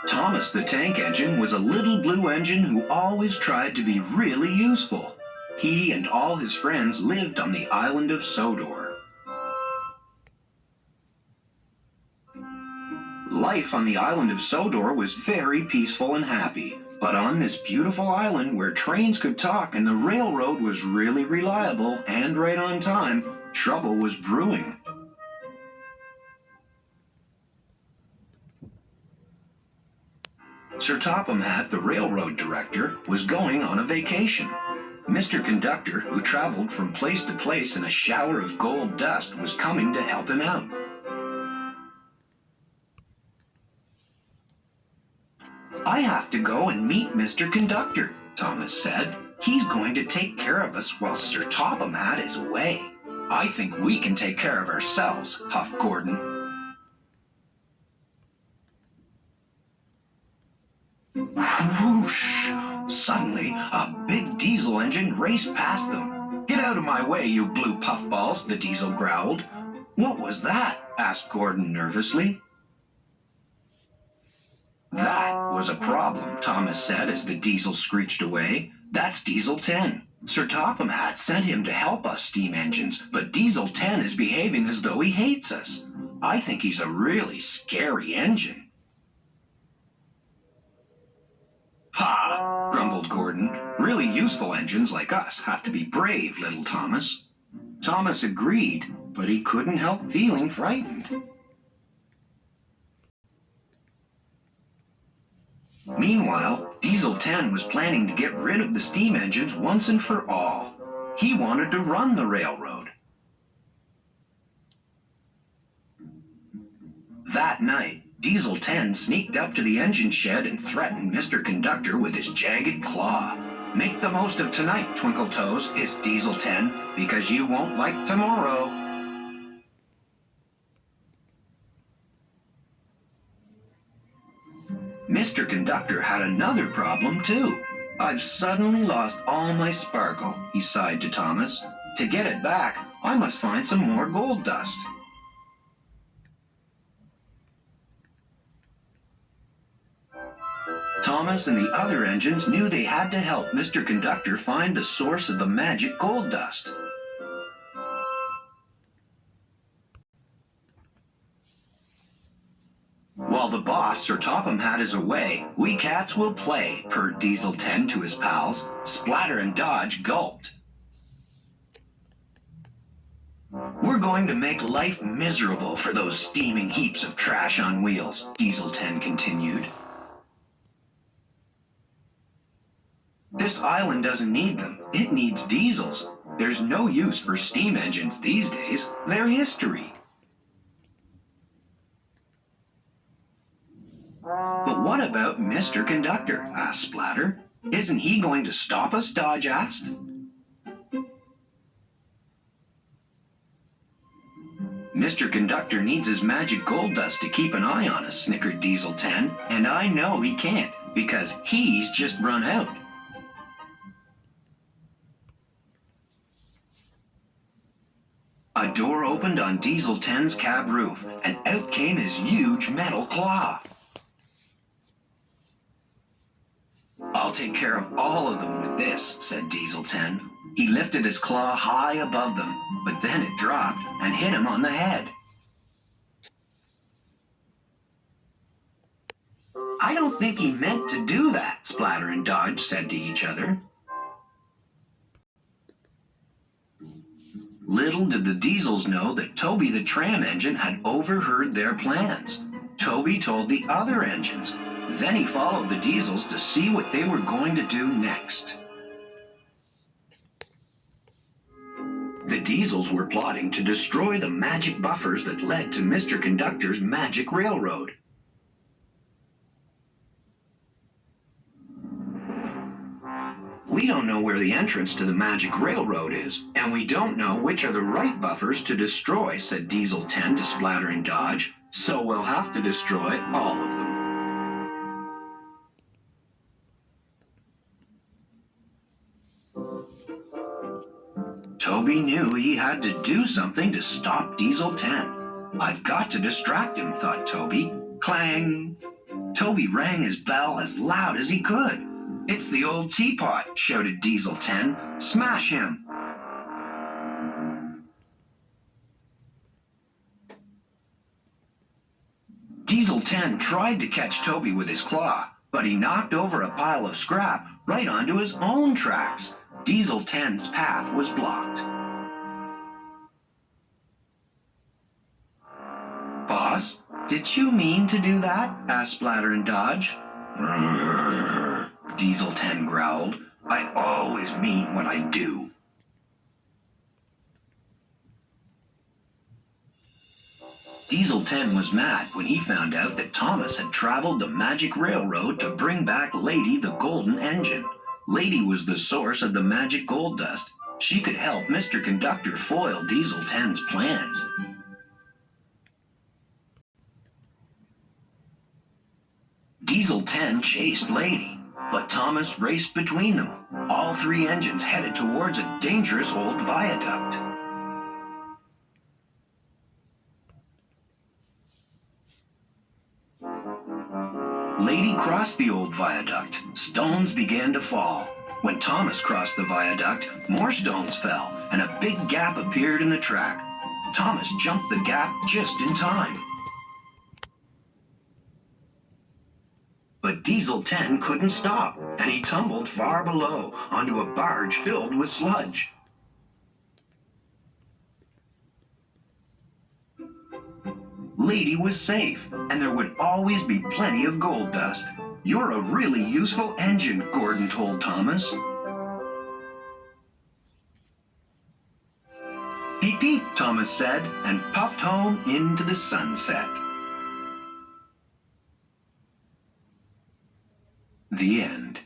Thomas the Tank Engine was a little blue engine who always tried to be really useful. He and all his friends lived on the island of Sodor. Life on the island of Sodor was very peaceful and happy, but on this beautiful island where trains could talk and the railroad was really reliable and right on time, trouble was brewing. Sir Topham Hatt, the railroad director, was going on a vacation. Mr. Conductor, who traveled from place to place in a shower of gold dust, was coming to help him out. "I have to go and meet Mr. Conductor," Thomas said. "He's going to take care of us while Sir Topham Hatt is away." "I think we can take care of ourselves," huffed Gordon. Whoosh! Suddenly, a big diesel engine raced past them. "Get out of my way, you blue puffballs," the diesel growled. "What was that?" asked Gordon nervously. "That was a problem," Thomas said as the diesel screeched away. "That's Diesel 10. Sir Topham Hatt sent him to help us steam engines, but Diesel 10 is behaving as though he hates us. I think he's a really scary engine." "Ha!" grumbled Gordon. "Really useful engines like us have to be brave, little Thomas." Thomas agreed, but he couldn't help feeling frightened. Meanwhile, Diesel 10 was planning to get rid of the steam engines once and for all. He wanted to run the railroad. That night, Diesel 10 sneaked up to the engine shed and threatened Mr. Conductor with his jagged claw. "Make the most of tonight, Twinkle Toes," hissed Diesel 10, "because you won't like tomorrow." Mr. Conductor had another problem, too. "I've suddenly lost all my sparkle," he sighed to Thomas. "To get it back, I must find some more gold dust." Thomas and the other engines knew they had to help Mr. Conductor find the source of the magic gold dust. "While the boss, Sir Topham Hatt, is away, we cats will play," purred Diesel 10 to his pals. Splatter and Dodge gulped. "We're going to make life miserable for those steaming heaps of trash on wheels," Diesel 10 continued. "This island doesn't need them. It needs diesels. There's no use for steam engines these days. They're history." "But what about Mr. Conductor?" asked Splatter. "Isn't he going to stop us?" Dodge asked. "Mr. Conductor needs his magic gold dust to keep an eye on us," snickered Diesel 10, "and I know he can't, because he's just run out." A door opened on Diesel 10's cab roof, and out came his huge metal claw. "I'll take care of all of them with this," said Diesel 10. He lifted his claw high above them, but then it dropped and hit him on the head. "I don't think he meant to do that," Splatter and Dodge said to each other. Little did the Diesels know that Toby the tram engine had overheard their plans. Toby told the other engines. Then he followed the Diesels to see what they were going to do next. The Diesels were plotting to destroy the magic buffers that led to Mr. Conductor's magic railroad. "We don't know where the entrance to the magic railroad is, and we don't know which are the right buffers to destroy," said Diesel 10 to Splatter and Dodge, "so we'll have to destroy all of them." Toby knew he had to do something to stop Diesel 10. "I've got to distract him," thought Toby. Clang! Toby rang his bell as loud as he could. "It's the old teapot," shouted Diesel 10. "Smash him!" Diesel 10 tried to catch Toby with his claw, but he knocked over a pile of scrap right onto his own tracks. Diesel 10's path was blocked. "Boss, did you mean to do that?" asked Splatter and Dodge. Diesel 10 growled. "I always mean what I do." Diesel 10 was mad when he found out that Thomas had traveled the magic railroad to bring back Lady the Golden Engine. Lady was the source of the magic gold dust. She could help Mr. Conductor foil Diesel 10's plans. Diesel 10 chased Lady, but Thomas raced between them. All three engines headed towards a dangerous old viaduct. Lady crossed the old viaduct. Stones began to fall. When Thomas crossed the viaduct, more stones fell, and a big gap appeared in the track. Thomas jumped the gap just in time. But Diesel 10 couldn't stop, and he tumbled far below onto a barge filled with sludge. Lady was safe, and there would always be plenty of gold dust. "You're a really useful engine," Gordon told Thomas. "Peep, peep," Thomas said, and puffed home into the sunset. The end.